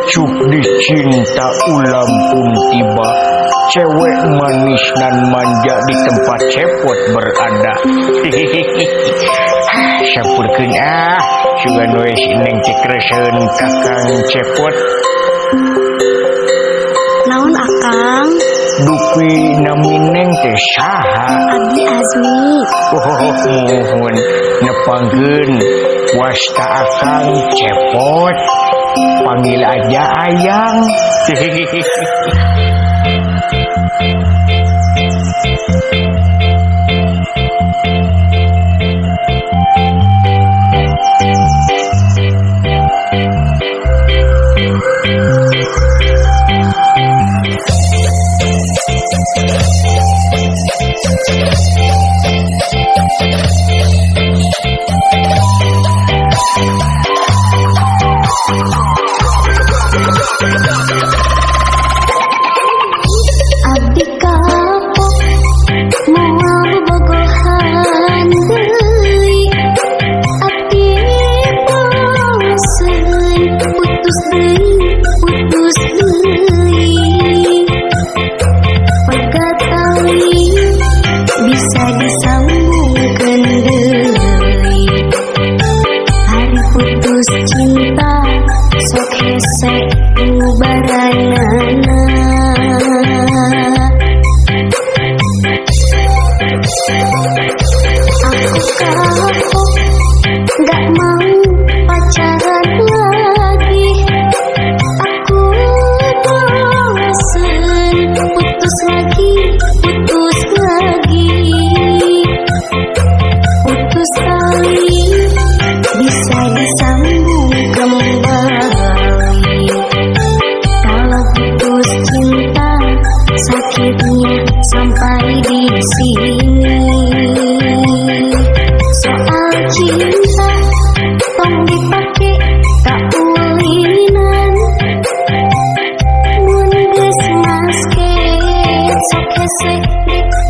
Pucuk dicinta ulam pun tiba, cewek manis dan manja di tempat cepot berada. Sampurkeun sugan we neng cekreseun kakang cepot. Naon akang? Dupi nami neng teh saha? Abdi Azmi. Mohon nepangkeun wasta akang cepot. Panggil aja ayang. Abdi kapok moal bogohan deui. Abdi bosen putus deui. Pegat tali bisa disambungkeun deui. Hari putus cinta sok hese bubaranana. Aku kapok gak mau pacaran lagi. Aku bosen putus lagi. Putus tali bisa disambung kembali. Kalau putus cinta sakitnya sampai di sini. Soal cinta tong dipake kaulinan. Mun geus masket sok hese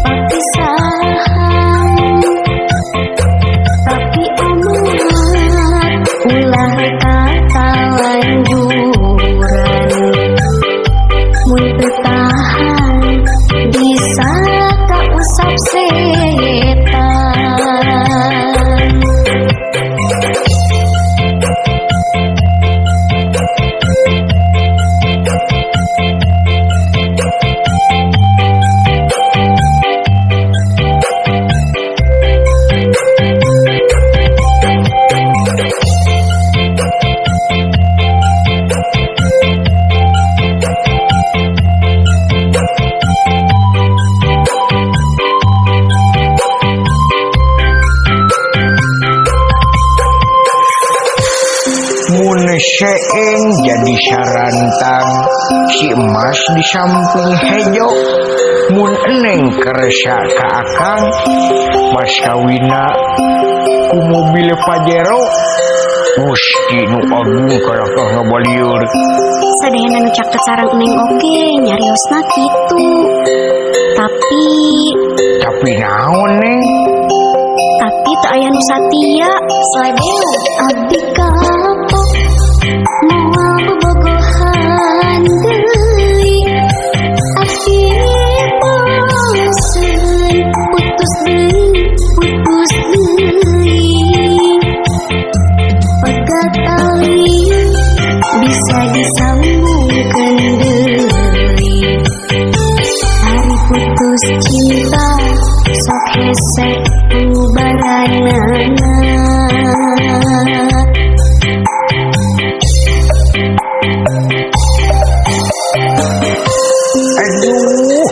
papisahan. Tapi amat ulah kata lanjuran. Mun teu tahan bisa kausap setan. Mun seeng jadi sarantang, si emas di samping hejo. Mun eneng keresa ka akang, mas kawina ku mobil Pajero. Gusti nu agung kalakah ngabalieur. Sadayana nu caket sareng eneng oge nyariosna kitu. Tapi naon neng? Tapi teu aya nu satia, slebeo. Abdi kapok moal bobogohan deui. Abdi bosen putus deui. Pegat tali bisa disambungkeun deui. Hari putus cinta sok hese bubaranana. Aduh,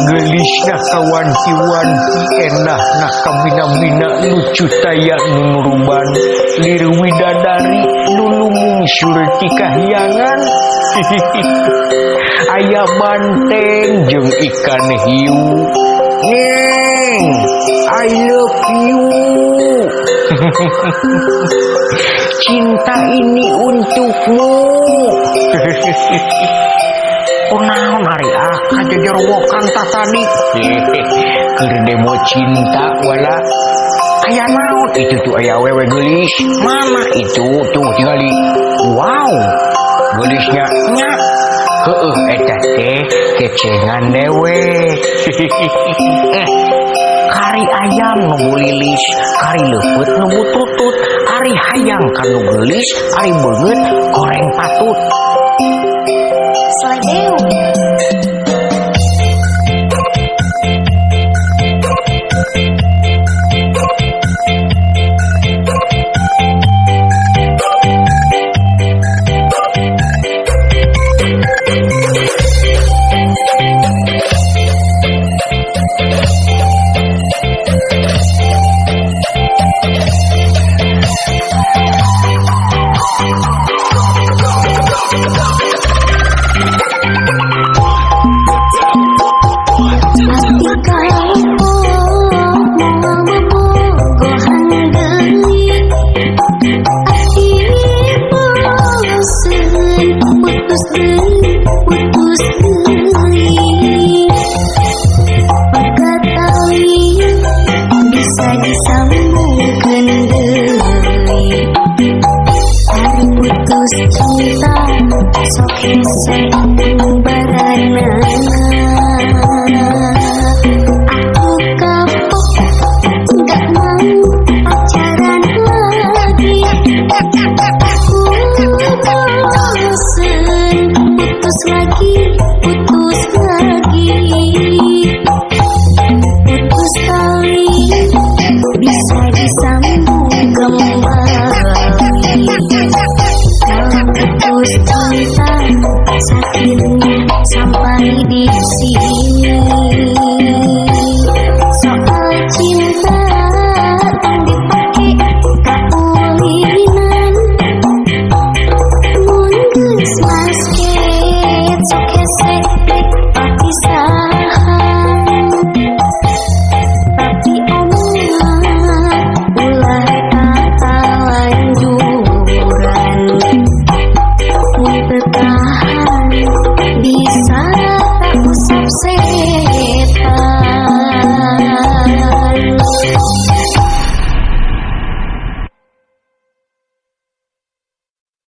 gelisna kawanti-wanti endah nah kabina-bina lucu taya nunuruban lir widadari nulumung surti kahyangan. Aya banteng jeung ikan hiu. Neng, I love you. Cinta ini untukmu. Kunaon ari kajejerowokan tah tadi. Keur demo cinta wala. Aya naon itu tuh aya awewe geulis. Mana itu? Tuh tinggali. Wow. gelisnya nya. Eta teh kecengan dewe. Kari ayam nu lilis, kari leupeut nu bututut, ari hayang kanu gelis, ari beungeut goreng patut. Sodew. Cinta sok hese baranana aku kapok gak mau pacaran lagi aku bosen putus lagi putus tali bisa disambung kembali. Putus cinta sakitnya sampai di sini.